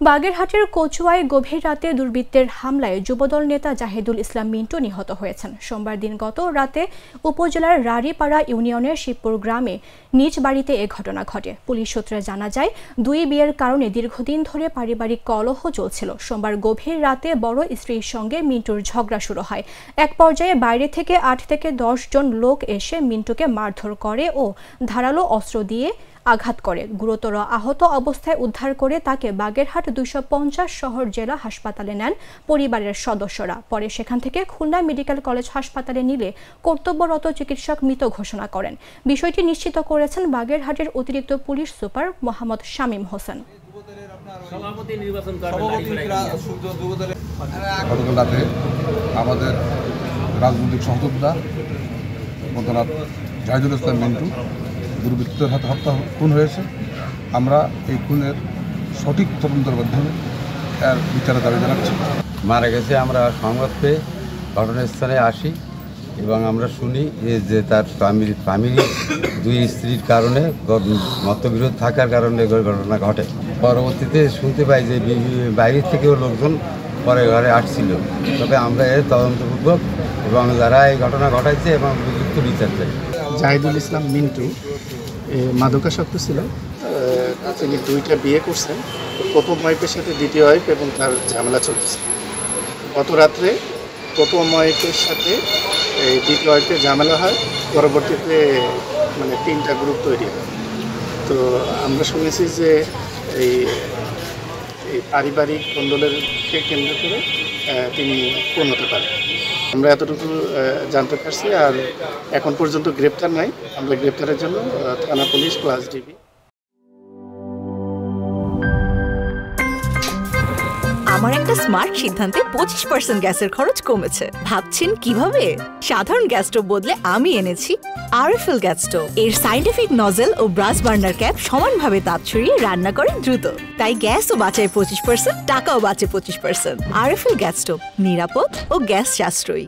বাগেরহাটের কচুয়ায় গভীর রাতে দুর্বৃত্তের হামলায় যুবদল নেতা জাহিদুল ইসলাম মিন্টু নিহত হয়েছেন। সোমবার দিনগত রাতে উপজেলার রাড়িপাড়া ইউনিয়নের শিবপুর গ্রামে নিজ বাড়িতে এ ঘটনা ঘটে। পুলিশ সূত্রে জানা যায়, দুই বিয়ের কারণে দীর্ঘদিন ধরে পারিবারিক কলহ চলছিল। সোমবার গভীর রাতে বড় স্ত্রীর সঙ্গে মিন্টুর ঝগড়া শুরু হয়। এক পর্যায়ে বাইরে থেকে 8 থেকে 10 জন লোক এসে মিন্টুকে মারধর করে ও ধারালো অস্ত্র দিয়ে আঘাত করে। গুরুতর আহত অবস্থায় উদ্ধার করে তাকে বাগেরহাট 250 শহর জেলা হাসপাতালে নেন পরিবারের সদস্যরা। পরে সেখান থেকে খুলনা মেডিকেল কলেজ হাসপাতালে নিলে কর্তব্যরত চিকিৎসক মৃত ঘোষণা করেন। বিষয়টি নিশ্চিত করেছেন বাগেরহাটের অতিরিক্ত পুলিশ সুপার মোহাম্মদ শামীম হোসেন। আমাদের রাজনৈতিক সহযোদ্ধা জাহিদুল ইসলাম মিন্টু দুর্বৃত্তের হাতে খুন হয়েছে। আমরা এই খুনের সঠিক তদন্তের মাধ্যমে এর বিচারের দাবি জানাচ্ছি। মারা গেছে, আমরা সংবাদ পেয়ে ঘটনাস্থলে আসি এবং আমরা শুনি যে তার ফ্যামিলি দুই স্ত্রীর কারণে মতবিরোধ থাকার কারণে ঘটনা ঘটে। পরবর্তীতে শুনতে পাই যে বাইরের থেকেও লোকজন পরে ঘরে আসছিল। তবে আমরা এর তদন্তপূর্বক এবং যারা এই ঘটনা ঘটাইছে এবং উপযুক্ত বিচার চাই। জাহিদুল ইসলাম মিন্টু মাদকাসক্ত ছিল। তিনি 2টা বিয়ে করছেন। প্রথম ওয়াইফের সাথে দ্বিতীয় ওয়াইফ এবং তার ঝামেলা চলছে। গত রাত্রে প্রথম ওয়াইফের সাথে দ্বিতীয় ওয়াইফের ঝামেলা হয়। পরবর্তীতে 3টা গ্রুপ তৈরি হয়। তো আমরা শুনেছি যে এই পারিবারিক কন্দলেরকে কেন্দ্র করে তিনি খুন হতে পারেন। আমরা এতটুকু জানতে পারছি। আর এখন পর্যন্ত গ্রেপ্তার নাই। আমরা গ্রেপ্তারের জন্য থানা পুলিশ প্লাস ডিবি। আমার একটা স্মার্ট সিদ্ধান্তে 25% গ্যাসের খরচ কমেছে। ভাবছেন কিভাবে? সাধারণ গ্যাস স্টোভ বদলে আমি এনেছি আরএফএল গ্যাস স্টোভ। এর সাইন্টিফিক নজল ও ব্রাস বার্নার ক্যাপ সমানভাবে তাপ ছড়িয়ে রান্না করে দ্রুত। তাই গ্যাসও বাঁচায় 25%, টাকাও বাঁচে 25%। আরএফএল গ্যাস স্টোভ নিরাপদ ও গ্যাস সাশ্রয়ী।